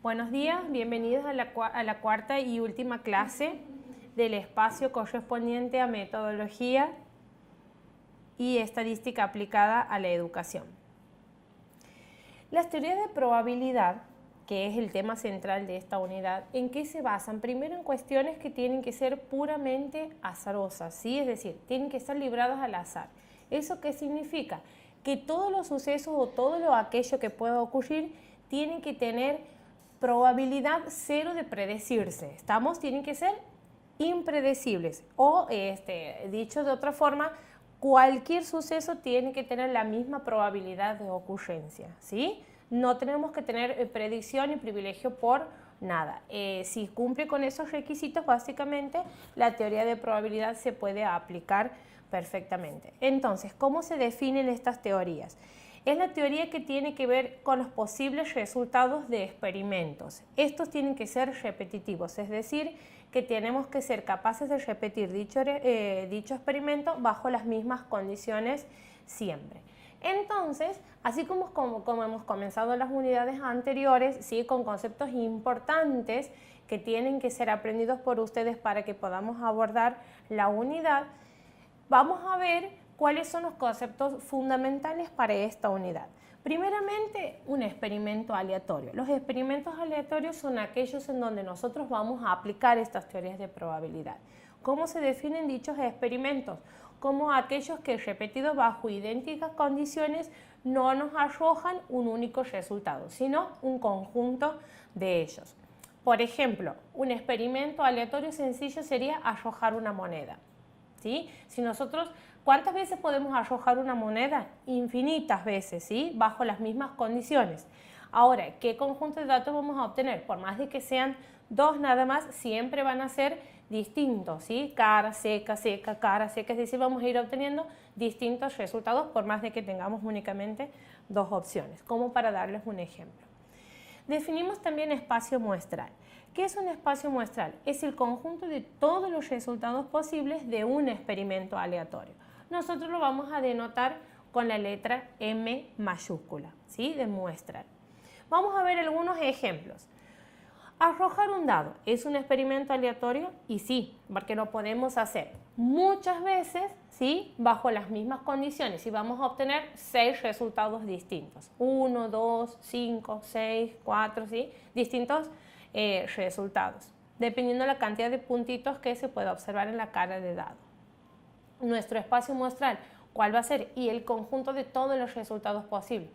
Buenos días, bienvenidos a la cuarta y última clase del espacio correspondiente a metodología y estadística aplicada a la educación. Las teorías de probabilidad, que es el tema central de esta unidad, ¿en qué se basan? Primero en cuestiones que tienen que ser puramente azarosas, ¿sí? Es decir, tienen que estar libradas al azar. ¿Eso qué significa? Que todos los sucesos o todo aquello que pueda ocurrir tienen que tener probabilidad cero de predecirse. ¿Estamos? Tienen que ser impredecibles. O, dicho de otra forma, cualquier suceso tiene que tener la misma probabilidad de ocurrencia, ¿sí? No tenemos que tener predicción y privilegio por nada. Si cumple con esos requisitos, básicamente, la teoría de probabilidad se puede aplicar perfectamente. Entonces, ¿cómo se definen estas teorías? Es la teoría que tiene que ver con los posibles resultados de experimentos. Estos tienen que ser repetitivos, es decir, que tenemos que ser capaces de repetir dicho experimento bajo las mismas condiciones siempre. Entonces, así como hemos comenzado las unidades anteriores, ¿sí? Con conceptos importantes que tienen que ser aprendidos por ustedes para que podamos abordar la unidad, vamos a ver cuáles son los conceptos fundamentales para esta unidad. Primeramente, un experimento aleatorio. Los experimentos aleatorios son aquellos en donde nosotros vamos a aplicar estas teorías de probabilidad. ¿Cómo se definen dichos experimentos? Como aquellos que, repetidos bajo idénticas condiciones, no nos arrojan un único resultado, sino un conjunto de ellos. Por ejemplo, un experimento aleatorio sencillo sería arrojar una moneda, ¿sí? Si nosotros, ¿cuántas veces podemos arrojar una moneda? Infinitas veces, ¿sí? Bajo las mismas condiciones. Ahora, ¿qué conjunto de datos vamos a obtener? Por más de que sean dos nada más, siempre van a ser distintos, ¿sí? Cara, seca, seca, cara, seca, es decir, vamos a ir obteniendo distintos resultados por más de que tengamos únicamente dos opciones, como para darles un ejemplo. Definimos también espacio muestral. ¿Qué es un espacio muestral? Es el conjunto de todos los resultados posibles de un experimento aleatorio. Nosotros lo vamos a denotar con la letra M mayúscula, ¿sí? De muestral. Vamos a ver algunos ejemplos. Arrojar un dado, ¿es un experimento aleatorio? Y sí, porque lo podemos hacer muchas veces, ¿sí? Bajo las mismas condiciones y vamos a obtener 6 resultados distintos. 1, 2, 5, 6, 4, ¿sí? Distintos resultados, dependiendo de la cantidad de puntitos que se pueda observar en la cara de dado. Nuestro espacio muestral, ¿cuál va a ser? Y el conjunto de todos los resultados posibles.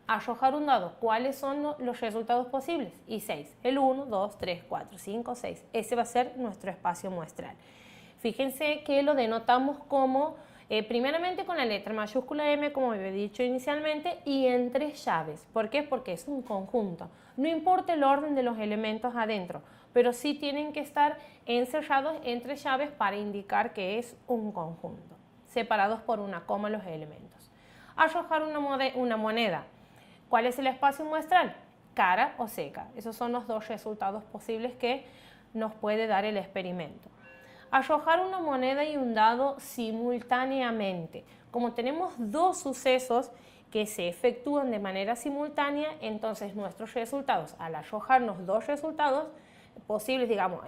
Arrojar un dado, ¿cuáles son los resultados posibles? Y 6, el 1, 2, 3, 4, 5, 6. Ese va a ser nuestro espacio muestral. Fíjense que lo denotamos como, primeramente con la letra mayúscula M, como había dicho inicialmente, y en 3 llaves. ¿Por qué? Porque es un conjunto. No importa el orden de los elementos adentro, pero sí tienen que estar encerrados en 3 llaves para indicar que es un conjunto, separados por una coma los elementos. Arrojar una moneda. ¿Cuál es el espacio muestral? Cara o seca. Esos son los dos resultados posibles que nos puede dar el experimento. Arrojar una moneda y un dado simultáneamente. Como tenemos dos sucesos que se efectúan de manera simultánea, entonces nuestros resultados, al arrojarnos dos resultados posibles, digamos,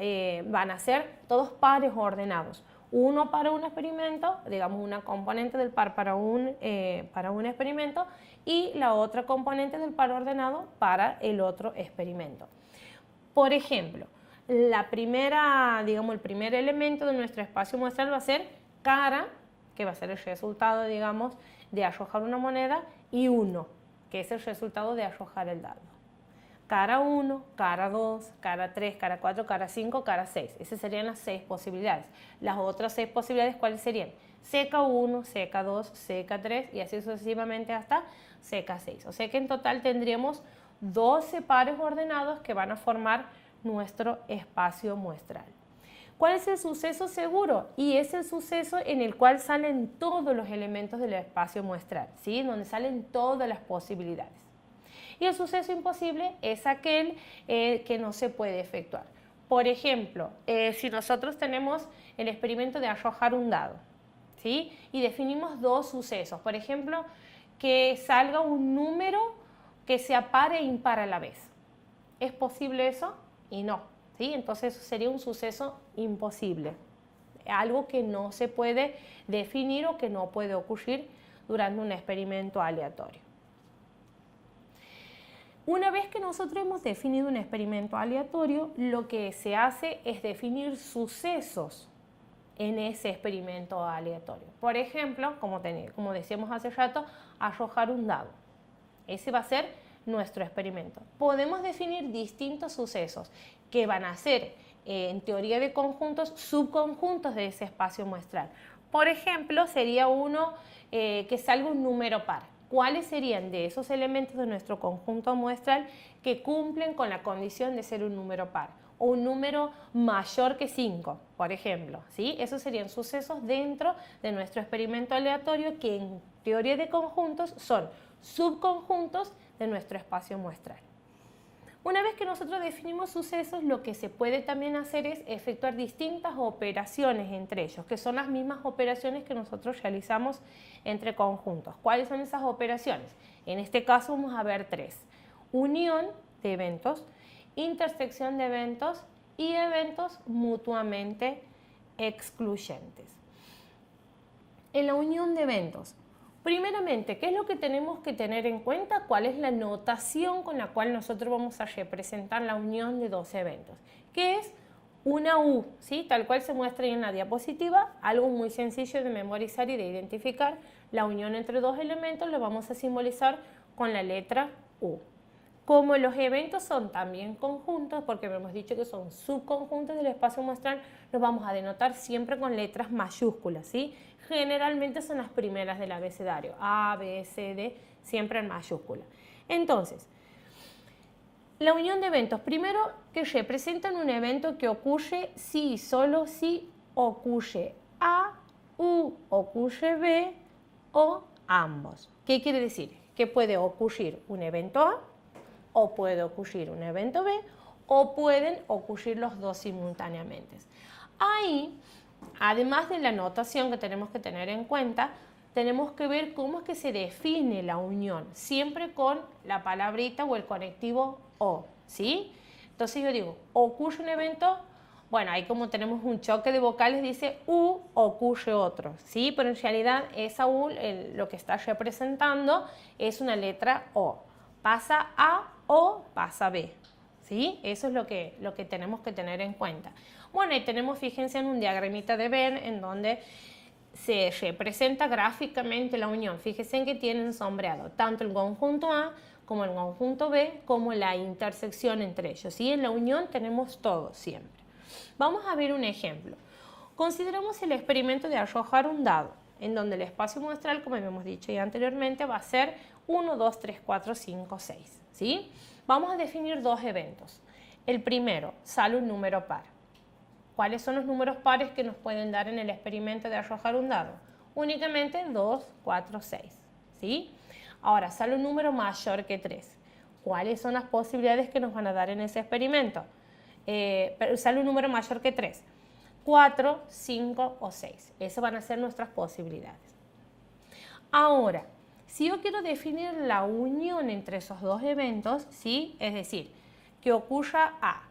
van a ser todos pares ordenados. Uno para un experimento, digamos una componente del par para un experimento, y la otra componente del par ordenado para el otro experimento. Por ejemplo, el primer elemento de nuestro espacio muestral va a ser cara, que va a ser el resultado, digamos, de arrojar una moneda, y 1, que es el resultado de arrojar el dado. Cara 1, cara 2, cara 3, cara 4, cara 5, cara 6. Esas serían las 6 posibilidades. Las otras 6 posibilidades, ¿cuáles serían? Seca 1, seca 2, seca 3 y así sucesivamente hasta seca 6. O sea que en total tendríamos 12 pares ordenados que van a formar nuestro espacio muestral. ¿Cuál es el suceso seguro? Y es el suceso en el cual salen todos los elementos del espacio muestral, ¿sí? Donde salen todas las posibilidades. Y el suceso imposible es aquel que no se puede efectuar. Por ejemplo, si nosotros tenemos el experimento de arrojar un dado, ¿sí? Y definimos dos sucesos. Por ejemplo, que salga un número que sea par e impar a la vez. ¿Es posible eso? Y no, ¿sí? Entonces eso sería un suceso imposible, algo que no se puede definir o que no puede ocurrir durante un experimento aleatorio. Una vez que nosotros hemos definido un experimento aleatorio, lo que se hace es definir sucesos en ese experimento aleatorio. Por ejemplo, como decíamos hace rato, arrojar un dado. Ese va a ser nuestro experimento. Podemos definir distintos sucesos que van a ser, en teoría de conjuntos, subconjuntos de ese espacio muestral. Por ejemplo, sería uno que salga un número par. ¿Cuáles serían de esos elementos de nuestro conjunto muestral que cumplen con la condición de ser un número par? O un número mayor que 5, por ejemplo, ¿sí? Esos serían sucesos dentro de nuestro experimento aleatorio que en teoría de conjuntos son subconjuntos de nuestro espacio muestral. Una vez que nosotros definimos sucesos, lo que se puede también hacer es efectuar distintas operaciones entre ellos, que son las mismas operaciones que nosotros realizamos entre conjuntos. ¿Cuáles son esas operaciones? En este caso vamos a ver 3. Unión de eventos, intersección de eventos y eventos mutuamente excluyentes. En la unión de eventos, primeramente, ¿qué es lo que tenemos que tener en cuenta? ¿Cuál es la notación con la cual nosotros vamos a representar la unión de dos eventos? Que es una U, ¿sí? Tal cual se muestra ahí en la diapositiva, algo muy sencillo de memorizar y de identificar. La unión entre dos elementos lo vamos a simbolizar con la letra U. Como los eventos son también conjuntos, porque hemos dicho que son subconjuntos del espacio muestral, los vamos a denotar siempre con letras mayúsculas, ¿sí? Generalmente son las primeras del abecedario, A, B, C, D, siempre en mayúscula. Entonces, la unión de eventos, primero que representan un evento que ocurre si y solo si ocurre A, U, ocurre B o ambos. ¿Qué quiere decir? Que puede ocurrir un evento A, o puede ocurrir un evento B, o pueden ocurrir los dos simultáneamente. Ahí, además de la notación que tenemos que tener en cuenta, tenemos que ver cómo es que se define la unión, siempre con la palabrita o el conectivo O, ¿sí? Entonces yo digo, ocurre un evento, bueno, ahí como tenemos un choque de vocales, dice U, ocurre otro, ¿sí? Pero en realidad esa U, lo que está representando es una letra O. Pasa A o pasa B, ¿sí? Eso es lo que tenemos que tener en cuenta. Bueno, y tenemos, fíjense en un diagramita de Venn en donde se representa gráficamente la unión. Fíjense en que tienen sombreado tanto el conjunto A como el conjunto B, como la intersección entre ellos, ¿sí? En la unión tenemos todo siempre. Vamos a ver un ejemplo. Consideramos el experimento de arrojar un dado, en donde el espacio muestral, como habíamos dicho ya anteriormente, va a ser 1, 2, 3, 4, 5, 6, ¿sí? Vamos a definir dos eventos. El primero, sale un número par. ¿Cuáles son los números pares que nos pueden dar en el experimento de arrojar un dado? Únicamente 2, 4, 6, ¿sí? Ahora, sale un número mayor que 3. ¿Cuáles son las posibilidades que nos van a dar en ese experimento? Sale un número mayor que 3. 4, 5 o 6. Esas van a ser nuestras posibilidades. Ahora, si yo quiero definir la unión entre esos dos eventos, ¿sí? Es decir, que ocurra A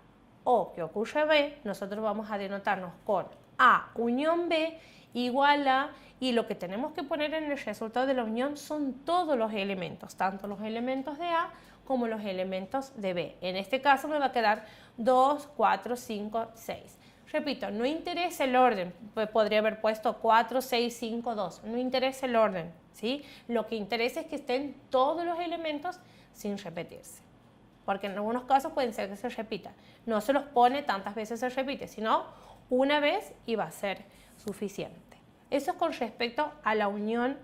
o que ocurra B, nosotros vamos a denotarnos con A unión B igual a, y lo que tenemos que poner en el resultado de la unión son todos los elementos, tanto los elementos de A como los elementos de B. En este caso me va a quedar 2, 4, 5, 6. Repito, no interesa el orden, podría haber puesto 4, 6, 5, 2, no interesa el orden, ¿sí? Lo que interesa es que estén todos los elementos sin repetirse, porque en algunos casos pueden ser que se repita. No se los pone tantas veces se repite, sino una vez y va a ser suficiente. Eso es con respecto a la unión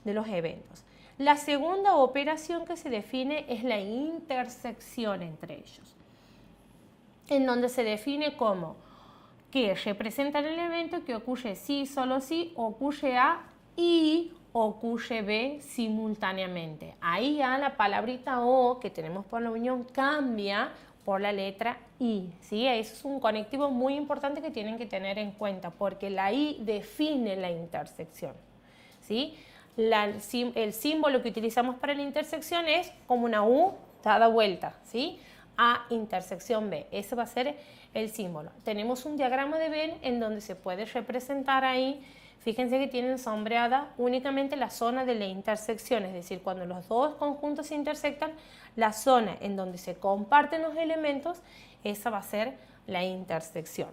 de los eventos. La segunda operación que se define es la intersección entre ellos, en donde se define como que representan el evento que ocurre sí, solo sí, ocurre A y ocurre B simultáneamente. Ahí ya la palabrita O que tenemos por la unión cambia por la letra I, ¿sí? Eso es un conectivo muy importante que tienen que tener en cuenta, porque la I define la intersección, ¿sí? El símbolo que utilizamos para la intersección es como una U dada vuelta, ¿sí? A intersección B. Ese va a ser el símbolo. Tenemos un diagrama de Venn en donde se puede representar ahí, fíjense que tienen sombreada únicamente la zona de la intersección, es decir, cuando los dos conjuntos se intersectan, la zona en donde se comparten los elementos, esa va a ser la intersección.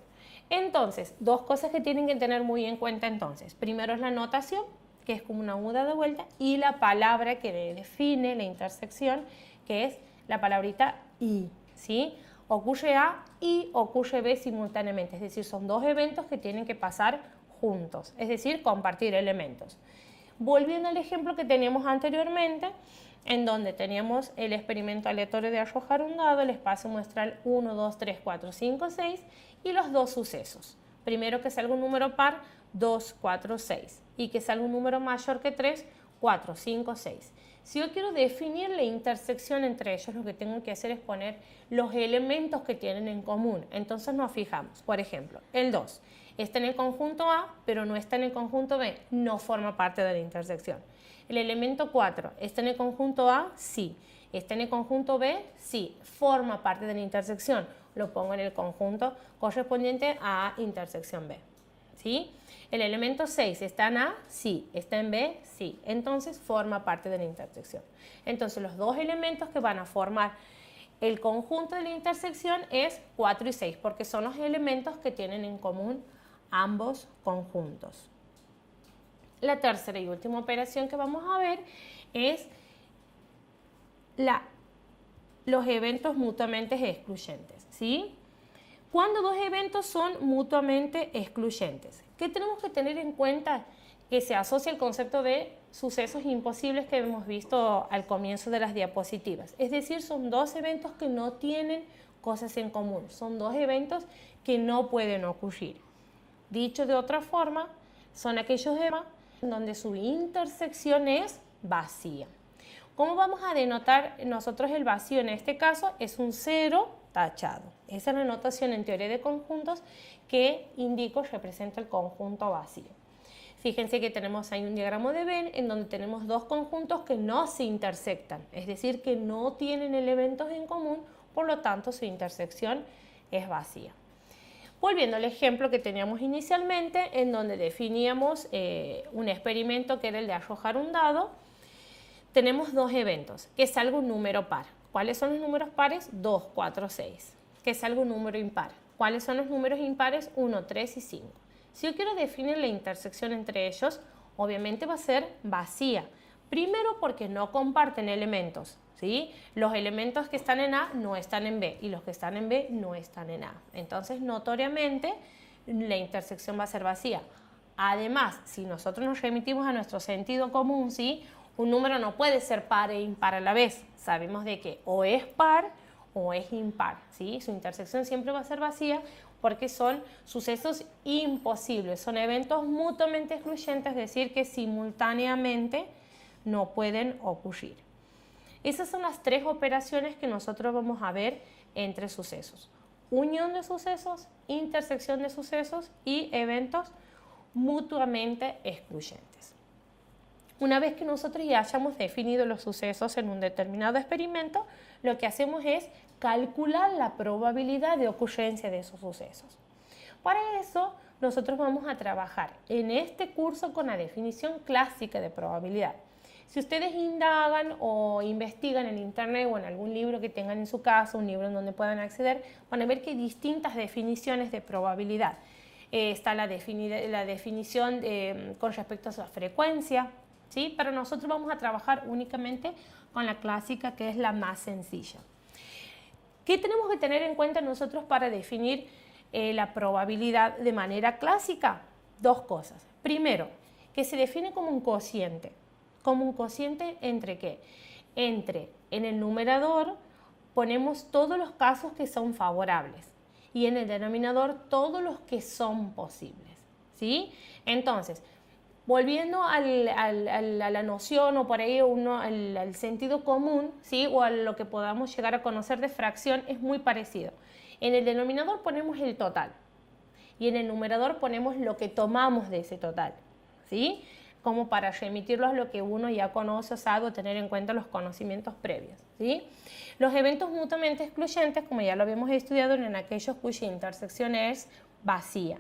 Entonces, dos cosas que tienen que tener muy en cuenta entonces. Primero es la notación, que es como una U de vuelta, y la palabra que define la intersección, que es la palabrita y, ¿sí? Ocurre A y ocurre B simultáneamente, es decir, son dos eventos que tienen que pasar juntos, es decir, compartir elementos. Volviendo al ejemplo que teníamos anteriormente, en donde teníamos el experimento aleatorio de arrojar un dado, el espacio muestral 1, 2, 3, 4, 5, 6 y los dos sucesos. Primero que salga un número par, 2, 4, 6 y que salga un número mayor que 3, 4, 5, 6. Si yo quiero definir la intersección entre ellos, lo que tengo que hacer es poner los elementos que tienen en común. Entonces nos fijamos, por ejemplo, el 2 está en el conjunto A, pero no está en el conjunto B, no forma parte de la intersección. El elemento 4 está en el conjunto A, sí. Está en el conjunto B, sí. Forma parte de la intersección. Lo pongo en el conjunto correspondiente a intersección B. ¿Sí? El elemento 6 está en A, sí. Está en B, sí. Entonces forma parte de la intersección. Entonces los dos elementos que van a formar el conjunto de la intersección es 4 y 6, porque son los elementos que tienen en común ambos conjuntos. La tercera y última operación que vamos a ver es los eventos mutuamente excluyentes, ¿sí? Cuando dos eventos son mutuamente excluyentes, ¿qué tenemos que tener en cuenta? Que se asocia el concepto de sucesos imposibles que hemos visto al comienzo de las diapositivas. Es decir, son dos eventos que no tienen cosas en común, son dos eventos que no pueden ocurrir. Dicho de otra forma, son aquellos eventos donde su intersección es vacía. ¿Cómo vamos a denotar nosotros el vacío? En este caso es un 0 tachado. Esa es la notación en teoría de conjuntos que indico representa el conjunto vacío. Fíjense que tenemos ahí un diagrama de Venn en donde tenemos dos conjuntos que no se intersectan, es decir, que no tienen elementos en común, por lo tanto su intersección es vacía. Volviendo al ejemplo que teníamos inicialmente, en donde definíamos un experimento que era el de arrojar un dado, tenemos dos eventos, que salga un número par. ¿Cuáles son los números pares? 2, 4, 6. Que salga un número impar. ¿Cuáles son los números impares? 1, 3 y 5. Si yo quiero definir la intersección entre ellos, obviamente va a ser vacía. Primero porque no comparten elementos, ¿sí? Los elementos que están en A no están en B y los que están en B no están en A. Entonces, notoriamente, la intersección va a ser vacía. Además, si nosotros nos remitimos a nuestro sentido común, ¿sí? Un número no puede ser par e impar a la vez. Sabemos de que o es par o es impar, ¿sí? Su intersección siempre va a ser vacía porque son sucesos imposibles, son eventos mutuamente excluyentes, es decir, que simultáneamente no pueden ocurrir. Esas son las tres operaciones que nosotros vamos a ver entre sucesos. Unión de sucesos, intersección de sucesos y eventos mutuamente excluyentes. Una vez que nosotros ya hayamos definido los sucesos en un determinado experimento, lo que hacemos es calcular la probabilidad de ocurrencia de esos sucesos. Para eso, nosotros vamos a trabajar en este curso con la definición clásica de probabilidad. Si ustedes indagan o investigan en internet o en algún libro que tengan en su casa, un libro en donde puedan acceder, van a ver que hay distintas definiciones de probabilidad. Está la definición con respecto a su frecuencia, ¿sí? Pero nosotros vamos a trabajar únicamente con la clásica, que es la más sencilla. ¿Qué tenemos que tener en cuenta nosotros para definir la probabilidad de manera clásica? Dos cosas. Primero, que se define como un cociente. ¿Como un cociente entre qué? En el numerador ponemos todos los casos que son favorables y en el denominador todos los que son posibles, ¿sí? Entonces, volviendo a la noción o por ahí al sentido común, ¿sí? O a lo que podamos llegar a conocer de fracción, es muy parecido. En el denominador ponemos el total y en el numerador ponemos lo que tomamos de ese total, ¿sí? como para remitirlos a lo que uno ya conoce o sabe o tener en cuenta los conocimientos previos, ¿sí? Los eventos mutuamente excluyentes, como ya lo habíamos estudiado, en aquellos cuya intersección es vacía.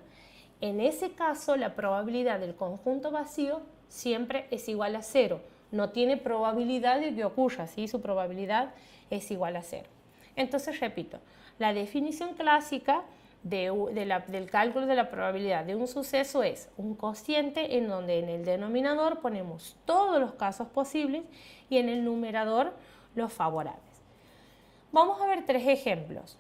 En ese caso, la probabilidad del conjunto vacío siempre es igual a 0. No tiene probabilidad de que ocurra, ¿sí? Su probabilidad es igual a 0. Entonces, repito, la definición clásica del cálculo de la probabilidad de un suceso es un cociente en donde en el denominador ponemos todos los casos posibles y en el numerador los favorables. Vamos a ver 3 ejemplos.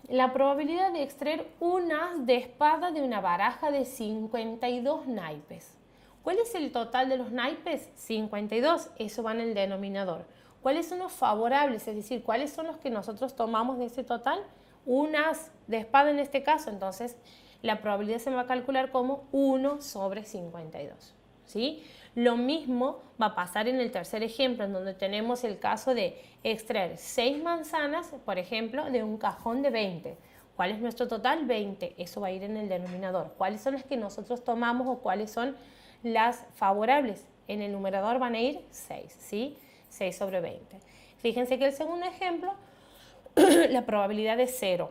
La probabilidad de extraer un as de espada de una baraja de 52 naipes. ¿Cuál es el total de los naipes? 52, eso va en el denominador. ¿Cuáles son los favorables? Es decir, ¿cuáles son los que nosotros tomamos de ese total? Un as de espada en este caso, entonces la probabilidad se va a calcular como 1 sobre 52, ¿sí? Lo mismo va a pasar en el tercer ejemplo, en donde tenemos el caso de extraer 6 manzanas, por ejemplo, de un cajón de 20. ¿Cuál es nuestro total? 20. Eso va a ir en el denominador. ¿Cuáles son las que nosotros tomamos o cuáles son las favorables? En el numerador van a ir 6, ¿sí? 6 sobre 20. Fíjense que el segundo ejemplo, la probabilidad es 0.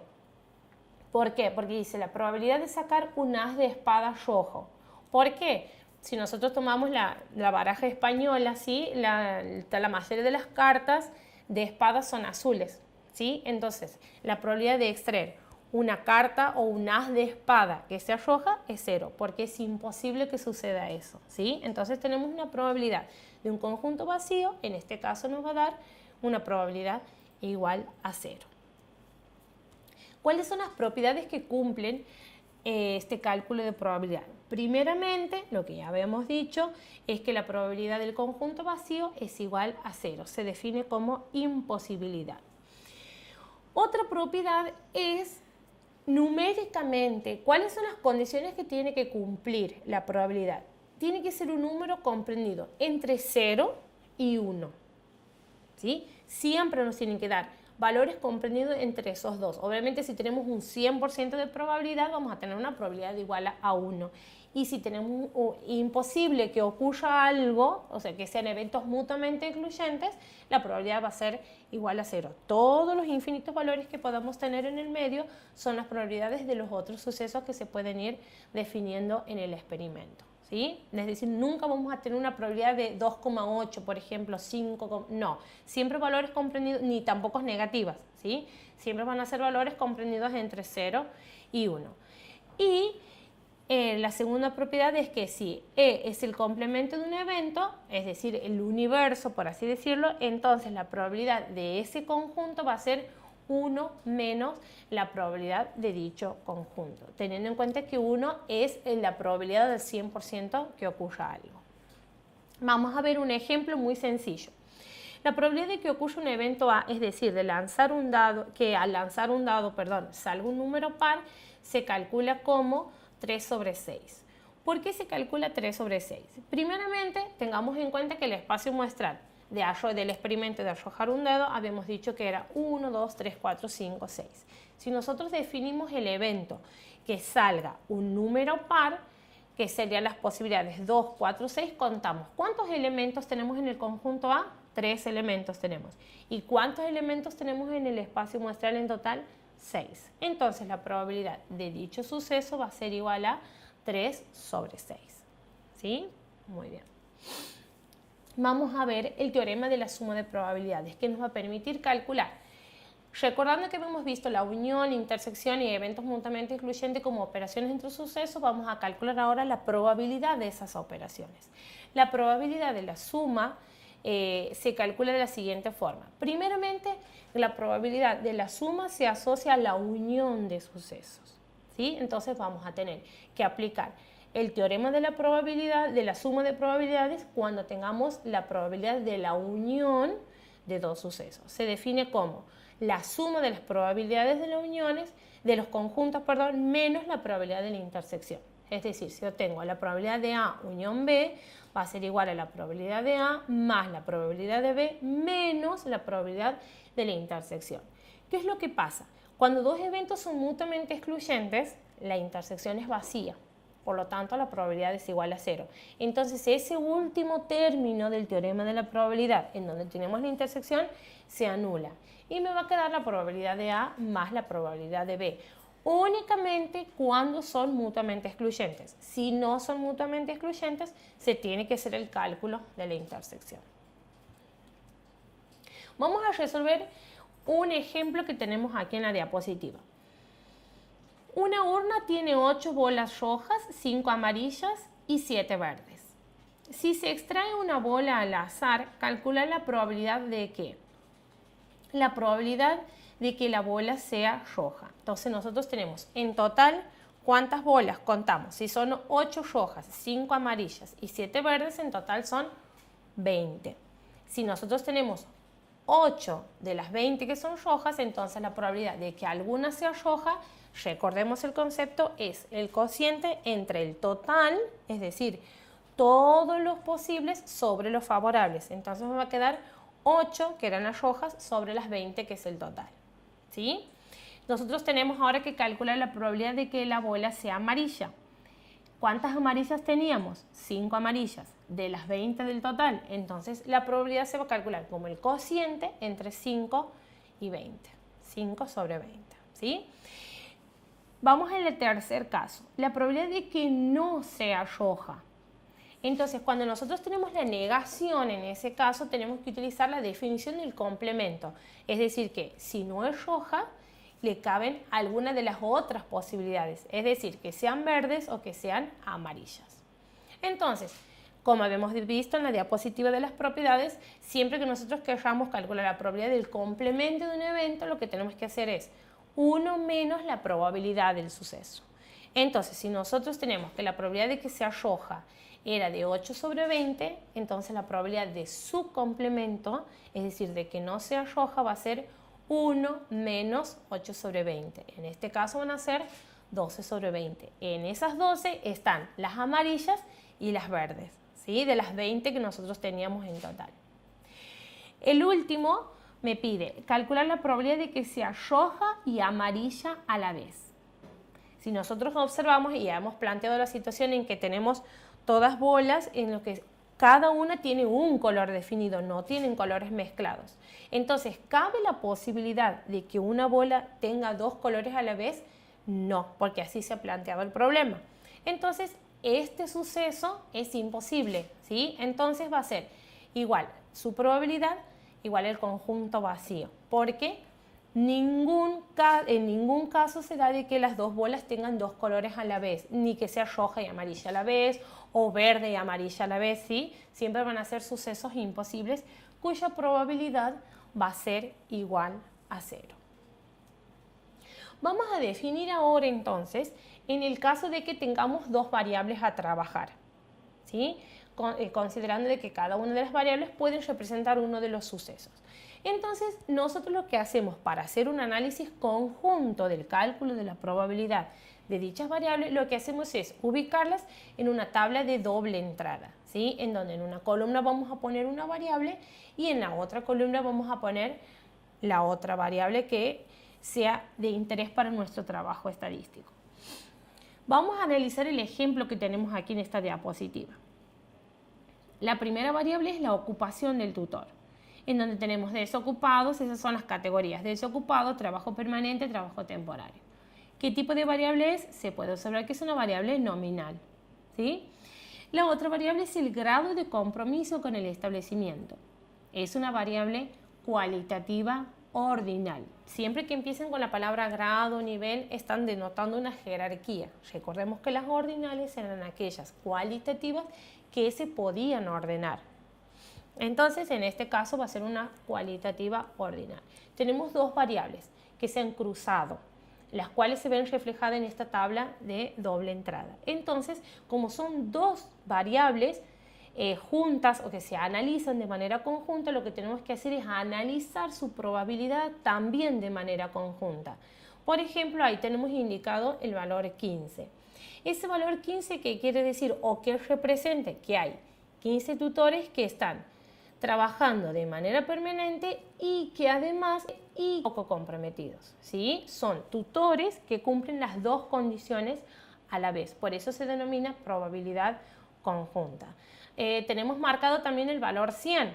¿Por qué? Porque dice la probabilidad de sacar un as de espada rojo. ¿Por qué? Si nosotros tomamos la baraja española, ¿sí? la mayoría de las cartas de espadas son azules, ¿sí? Entonces, la probabilidad de extraer una carta o un as de espada que sea roja es 0, porque es imposible que suceda eso, ¿sí? Entonces, tenemos una probabilidad de un conjunto vacío, en este caso nos va a dar una probabilidad igual a 0. ¿Cuáles son las propiedades que cumplen este cálculo de probabilidad? Primeramente, lo que ya habíamos dicho es que la probabilidad del conjunto vacío es igual a 0. Se define como imposibilidad. Otra propiedad es numéricamente, ¿cuáles son las condiciones que tiene que cumplir la probabilidad? Tiene que ser un número comprendido entre 0 y 1, ¿sí? Siempre nos tienen que dar valores comprendidos entre esos dos. Obviamente, si tenemos un 100% de probabilidad, vamos a tener una probabilidad igual a 1. Y si tenemos imposible que ocurra algo, o sea, que sean eventos mutuamente excluyentes, la probabilidad va a ser igual a 0. Todos los infinitos valores que podamos tener en el medio son las probabilidades de los otros sucesos que se pueden ir definiendo en el experimento, ¿sí? Es decir, nunca vamos a tener una probabilidad de 2,8, por ejemplo, 5, no. Siempre valores comprendidos, ni tampoco negativas, ¿sí? Siempre van a ser valores comprendidos entre 0 y 1. Y la segunda propiedad es que si E es el complemento de un evento, es decir, el universo, por así decirlo, entonces la probabilidad de ese conjunto va a ser 1 menos la probabilidad de dicho conjunto, teniendo en cuenta que 1 es la probabilidad del 100% que ocurra algo. Vamos a ver un ejemplo muy sencillo. La probabilidad de que ocurra un evento A, es decir, de lanzar un dado, que al lanzar un dado, salga un número par, se calcula como 3 sobre 6. ¿Por qué se calcula 3 sobre 6? Primeramente, tengamos en cuenta que el espacio muestral del experimento de arrojar un dedo, habíamos dicho que era 1, 2, 3, 4, 5, 6. Si nosotros definimos el evento que salga un número par, que serían las posibilidades 2, 4, 6, contamos. ¿Cuántos elementos tenemos en el conjunto A? 3 elementos tenemos. ¿Y cuántos elementos tenemos en el espacio muestral en total? 6. Entonces la probabilidad de dicho suceso va a ser igual a 3 sobre 6. ¿Sí? Muy bien. Vamos a ver el teorema de la suma de probabilidades, que nos va a permitir calcular. Recordando que hemos visto la unión, intersección y eventos mutuamente excluyentes como operaciones entre sucesos, vamos a calcular ahora la probabilidad de esas operaciones. La probabilidad de la suma se calcula de la siguiente forma. Primeramente, la probabilidad de la suma se asocia a la unión de sucesos, ¿sí? Entonces vamos a tener que aplicar el teorema de la probabilidad, de la suma de probabilidades, cuando tengamos la probabilidad de la unión de dos sucesos. Se define como la suma de las probabilidades de las uniones, de los conjuntos, menos la probabilidad de la intersección. Es decir, si yo tengo la probabilidad de A unión B, va a ser igual a la probabilidad de A más la probabilidad de B menos la probabilidad de la intersección. ¿Qué es lo que pasa? Cuando dos eventos son mutuamente excluyentes, la intersección es vacía, por lo tanto la probabilidad es igual a 0. Entonces ese último término del teorema de la probabilidad, en donde tenemos la intersección, se anula. Y me va a quedar la probabilidad de A más la probabilidad de B. Únicamente cuando son mutuamente excluyentes. Si no son mutuamente excluyentes, se tiene que hacer el cálculo de la intersección. Vamos a resolver un ejemplo que tenemos aquí en la diapositiva. Una urna tiene 8 bolas rojas, 5 amarillas y 7 verdes. Si se extrae una bola al azar, calcula la probabilidad de que la bola sea roja. Entonces nosotros tenemos en total, ¿cuántas bolas contamos? Si son 8 rojas, 5 amarillas y 7 verdes, en total son 20. Si nosotros tenemos 8 de las 20 que son rojas, entonces la probabilidad de que alguna sea roja, recordemos el concepto, es el cociente entre el total, es decir, todos los posibles sobre los favorables. Entonces me va a quedar 8, que eran las rojas, sobre las 20, que es el total. ¿Sí? Nosotros tenemos ahora que calcular la probabilidad de que la bola sea amarilla. ¿Cuántas amarillas teníamos? 5 amarillas de las 20 del total. Entonces la probabilidad se va a calcular como el cociente entre 5 y 20. 5 sobre 20. ¿Sí? Vamos al tercer caso. La probabilidad de que no sea roja. Entonces, cuando nosotros tenemos la negación en ese caso, tenemos que utilizar la definición del complemento. Es decir, que si no es roja, le caben algunas de las otras posibilidades. Es decir, que sean verdes o que sean amarillas. Entonces, como habíamos visto en la diapositiva de las propiedades, siempre que nosotros queramos calcular la probabilidad del complemento de un evento, lo que tenemos que hacer es 1 menos la probabilidad del suceso. Entonces, si nosotros tenemos que la probabilidad de que sea roja era de 8 sobre 20, entonces la probabilidad de su complemento, es decir, de que no sea roja, va a ser 1 menos 8 sobre 20. En este caso van a ser 12 sobre 20. En esas 12 están las amarillas y las verdes, ¿sí? De las 20 que nosotros teníamos en total. El último me pide calcular la probabilidad de que sea roja y amarilla a la vez. Si nosotros observamos y ya hemos planteado la situación en que tenemos todas bolas en lo que cada una tiene un color definido, no tienen colores mezclados. Entonces, ¿cabe la posibilidad de que una bola tenga 2 colores a la vez? No, porque así se ha planteado el problema. Entonces, este suceso es imposible, ¿sí? Entonces va a ser igual su probabilidad igual el conjunto vacío, porque en ningún caso se da de que las 2 bolas tengan 2 colores a la vez, ni que sea roja y amarilla a la vez, o verde y amarilla a la vez, ¿sí? Siempre van a ser sucesos imposibles cuya probabilidad va a ser igual a 0. Vamos a definir ahora entonces, en el caso de que tengamos 2 variables a trabajar, ¿sí? Considerando de que cada una de las variables puede representar uno de los sucesos. Entonces, nosotros lo que hacemos para hacer un análisis conjunto del cálculo de la probabilidad de dichas variables, lo que hacemos es ubicarlas en una tabla de doble entrada, ¿sí? En donde en una columna vamos a poner una variable y en la otra columna vamos a poner la otra variable que sea de interés para nuestro trabajo estadístico. Vamos a analizar el ejemplo que tenemos aquí en esta diapositiva. La primera variable es la ocupación del tutor, en donde tenemos desocupados, esas son las categorías, desocupado, trabajo permanente, trabajo temporario. ¿Qué tipo de variable es? Se puede observar que es una variable nominal, ¿sí? La otra variable es el grado de compromiso con el establecimiento. Es una variable cualitativa ordinal. Siempre que empiecen con la palabra grado, nivel, están denotando una jerarquía. Recordemos que las ordinales eran aquellas cualitativas que se podían ordenar. Entonces, en este caso va a ser una cualitativa ordinal. Tenemos 2 variables que se han cruzado, las cuales se ven reflejadas en esta tabla de doble entrada. Entonces, como son 2 variables juntas o que se analizan de manera conjunta, lo que tenemos que hacer es analizar su probabilidad también de manera conjunta. Por ejemplo, ahí tenemos indicado el valor 15. Ese valor 15, ¿qué quiere decir o qué representa? Que hay 15 tutores que están trabajando de manera permanente y que además poco comprometidos, ¿sí? Son tutores que cumplen las 2 condiciones a la vez. Por eso se denomina probabilidad conjunta. Tenemos marcado también el valor 100,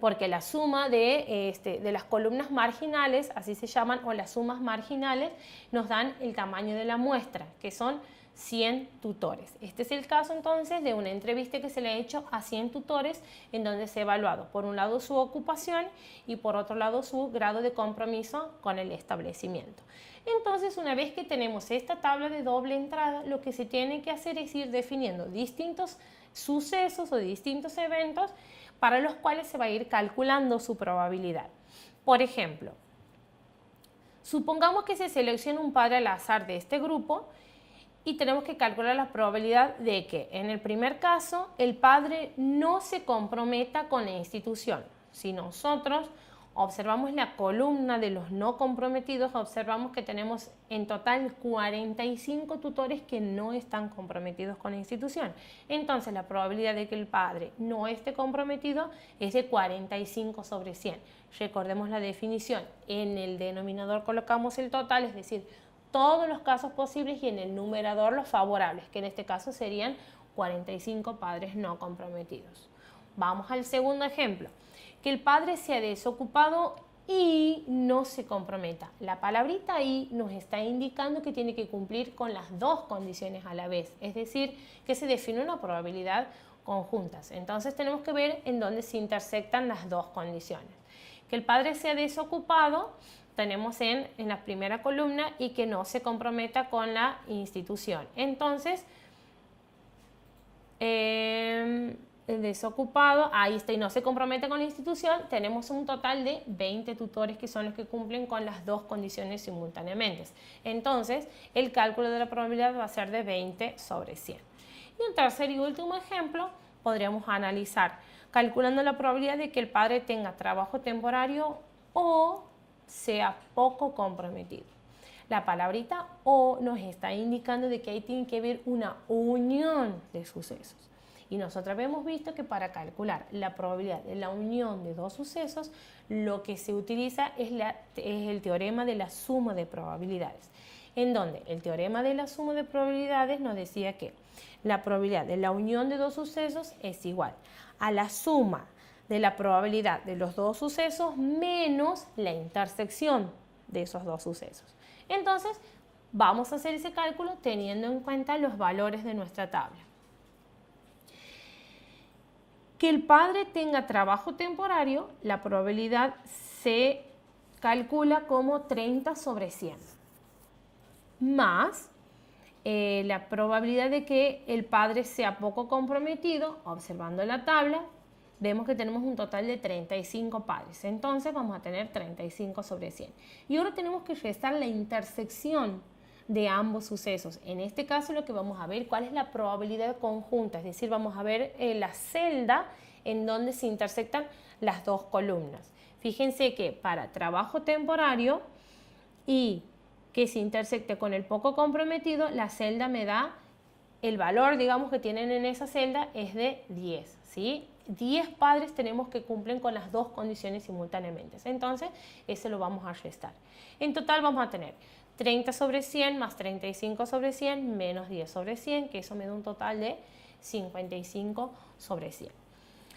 porque la suma de las columnas marginales, así se llaman, o las sumas marginales, nos dan el tamaño de la muestra, que son 100 tutores. Este es el caso entonces de una entrevista que se le ha hecho a 100 tutores en donde se ha evaluado por un lado su ocupación y por otro lado su grado de compromiso con el establecimiento. Entonces, una vez que tenemos esta tabla de doble entrada, lo que se tiene que hacer es ir definiendo distintos sucesos o distintos eventos para los cuales se va a ir calculando su probabilidad. Por ejemplo, supongamos que se selecciona un padre al azar de este grupo y tenemos que calcular la probabilidad de que, en el primer caso, el padre no se comprometa con la institución. Si nosotros observamos la columna de los no comprometidos, observamos que tenemos en total 45 tutores que no están comprometidos con la institución. Entonces, la probabilidad de que el padre no esté comprometido es de 45 sobre 100. Recordemos la definición. En el denominador colocamos el total, es decir, todos los casos posibles, y en el numerador los favorables, que en este caso serían 45 padres no comprometidos. Vamos al segundo ejemplo. Que el padre sea desocupado y no se comprometa. La palabrita "y" nos está indicando que tiene que cumplir con las dos condiciones a la vez, es decir, que se define una probabilidad conjuntas. Entonces tenemos que ver en dónde se intersectan las dos condiciones. Que el padre sea desocupado, tenemos en la primera columna, y que no se comprometa con la institución. Entonces, el desocupado, ahí está, y no se compromete con la institución, tenemos un total de 20 tutores que son los que cumplen con las dos condiciones simultáneamente. Entonces, el cálculo de la probabilidad va a ser de 20 sobre 100. Y un tercer y último ejemplo, podríamos analizar calculando la probabilidad de que el padre tenga trabajo temporario o sea poco comprometido. La palabrita "o" nos está indicando de que ahí tiene que haber una unión de sucesos. Y nosotros habíamos visto que para calcular la probabilidad de la unión de dos sucesos, lo que se utiliza es el teorema de la suma de probabilidades, en donde el teorema de la suma de probabilidades nos decía que la probabilidad de la unión de dos sucesos es igual a la suma de la probabilidad de los dos sucesos menos la intersección de esos dos sucesos. Entonces, vamos a hacer ese cálculo teniendo en cuenta los valores de nuestra tabla. Que el padre tenga trabajo temporario, la probabilidad se calcula como 30 sobre 100, más la probabilidad de que el padre sea poco comprometido. Observando la tabla, vemos que tenemos un total de 35 padres. Entonces vamos a tener 35 sobre 100. Y ahora tenemos que restar la intersección de ambos sucesos. En este caso lo que vamos a ver cuál es la probabilidad conjunta, es decir, vamos a ver la celda en donde se intersectan las dos columnas. Fíjense que para trabajo temporario y que se intersecte con el poco comprometido, la celda me da el valor, digamos, que tienen en esa celda es de 10, ¿sí? 10 padres tenemos que cumplen con las dos condiciones simultáneamente. Entonces, ese lo vamos a restar. En total vamos a tener 30 sobre 100 más 35 sobre 100 menos 10 sobre 100, que eso me da un total de 55 sobre 100.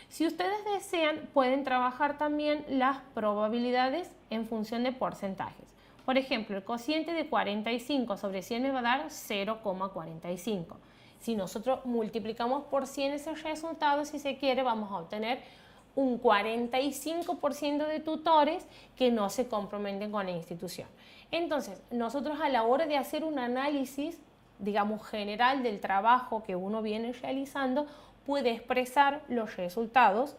Si ustedes desean, pueden trabajar también las probabilidades en función de porcentajes. Por ejemplo, el cociente de 45 sobre 100 me va a dar 0,45. Si nosotros multiplicamos por 100 ese resultado, si se quiere, vamos a obtener un 45% de tutores que no se comprometen con la institución. Entonces, nosotros a la hora de hacer un análisis, digamos, general del trabajo que uno viene realizando, puede expresar los resultados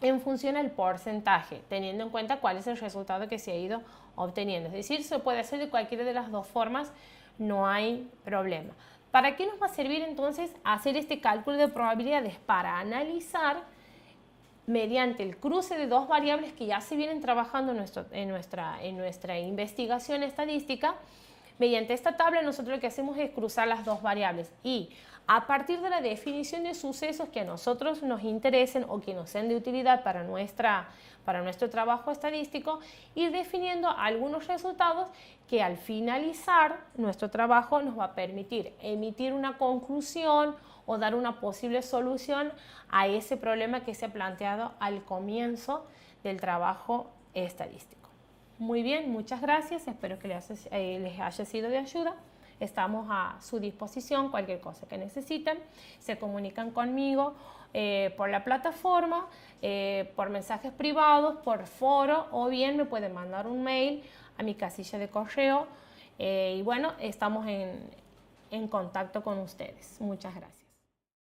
en función al porcentaje, teniendo en cuenta cuál es el resultado que se ha ido obteniendo. Es decir, se puede hacer de cualquiera de las dos formas, no hay problema. ¿Para qué nos va a servir entonces hacer este cálculo de probabilidades? Para analizar mediante el cruce de dos variables que ya se vienen trabajando en nuestra investigación estadística, Mediante esta tabla nosotros lo que hacemos es cruzar las dos variables y a partir de la definición de sucesos que a nosotros nos interesen o que nos sean de utilidad para nuestro trabajo estadístico, ir definiendo algunos resultados que al finalizar nuestro trabajo nos va a permitir emitir una conclusión o dar una posible solución a ese problema que se ha planteado al comienzo del trabajo estadístico. Muy bien, muchas gracias, espero que les haya sido de ayuda. Estamos a su disposición, cualquier cosa que necesiten, se comunican conmigo por la plataforma, por mensajes privados, por foro, o bien me pueden mandar un mail a mi casilla de correo y bueno, estamos en contacto con ustedes. Muchas gracias.